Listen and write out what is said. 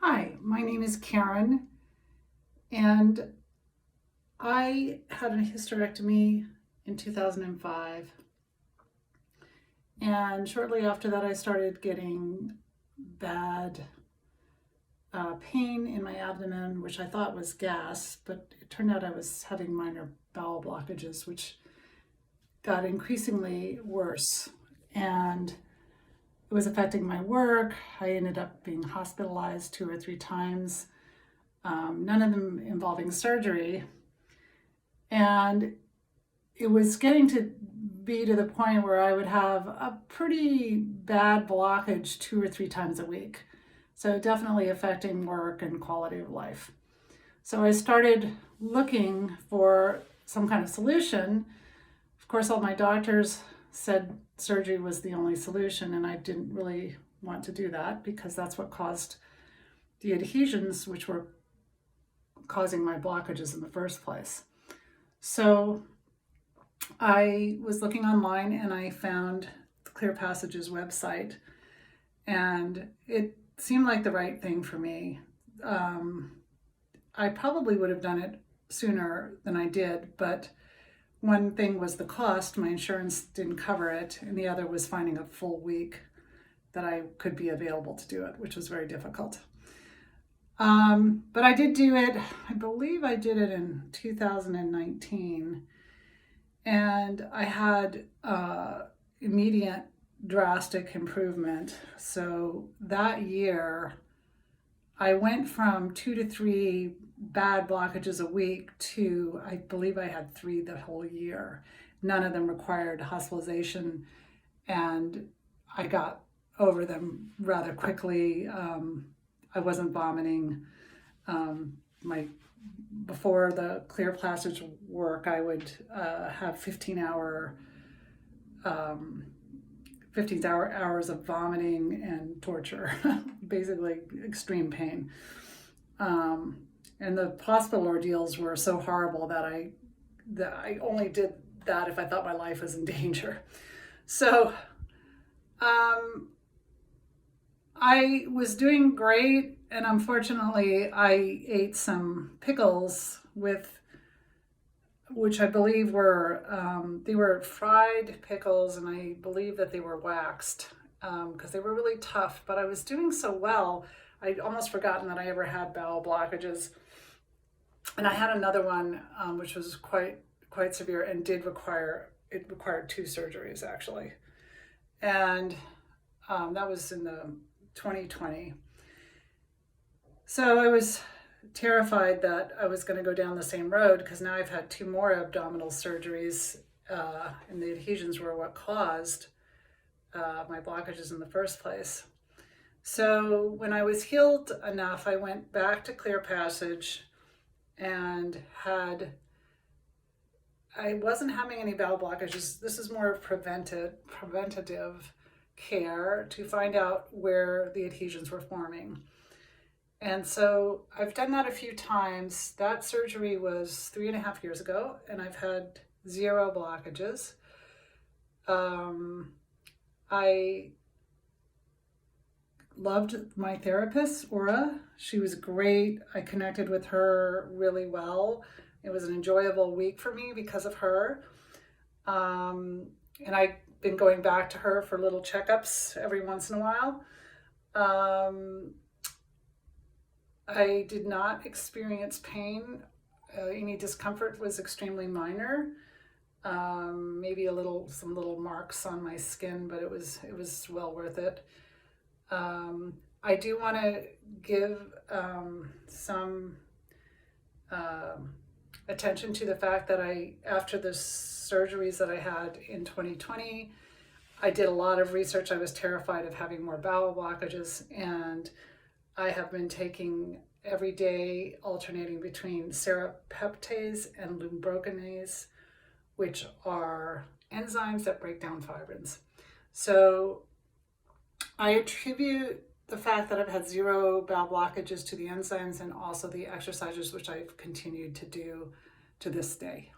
Hi, my name is Karen, and I had a hysterectomy in 2005. And shortly after that, I started getting bad pain in my abdomen, which I thought was gas, but it turned out I was having minor bowel blockages, which got increasingly worse. And it was affecting my work. I ended up being hospitalized 2 or 3 times, none of them involving surgery. And it was getting to be to the point where I would have a pretty bad blockage 2 or 3 times a week. So definitely affecting work and quality of life. So I started looking for some kind of solution. Of course, all my doctors said surgery was the only solution, and I didn't really want to do that because that's what caused the adhesions, which were causing my blockages in the first place. So I was looking online and I found the Clear Passage's website, and it seemed like the right thing for me. I probably would have done it sooner than I did, but one thing was the cost. My insurance didn't cover it, and the other was finding a full week that I could be available to do it, which was very difficult. But I did do it, I believe I did it in 2019, and I had immediate drastic improvement. So that year, I went from 2 to 3 bad blockages a week to, I believe I had 3 the whole year. None of them required hospitalization, and I got over them rather quickly. I wasn't vomiting. My Before the Clear Passage work, I would have 15 hours of vomiting and torture, basically extreme pain. And the hospital ordeals were so horrible that I only did that if I thought my life was in danger. So um, I was doing great, and unfortunately, I ate some pickles which I believe they were fried pickles, and I believe that they were waxed because they were really tough. But I was doing so well, I'd almost forgotten that I ever had bowel blockages, and I had another one which was quite severe and required 2 surgeries actually, and that was in the 2020. So I was terrified that I was going to go down the same road because now I've had 2 more abdominal surgeries, and the adhesions were what caused my blockages in the first place. So when I was healed enough, I went back to Clear Passage and I wasn't having any bowel blockages. This is more preventative care to find out where the adhesions were forming. And so I've done that a few times. That surgery was 3.5 years ago, and I've had 0 blockages. I loved my therapist, Aura. She was great. I connected with her really well. It was an enjoyable week for me because of her. And I've been going back to her for little checkups every once in a while. I did not experience pain. Any discomfort was extremely minor. Maybe some little marks on my skin, but it was well worth it. I do want to give some attention to the fact that after the surgeries that I had in 2020, I did a lot of research. I was terrified of having more bowel blockages, and I have been taking every day, alternating between serrapeptase and lumbrokinase, which are enzymes that break down fibrins. So I attribute the fact that I've had 0 bowel blockages to the enzymes and also the exercises, which I've continued to do to this day.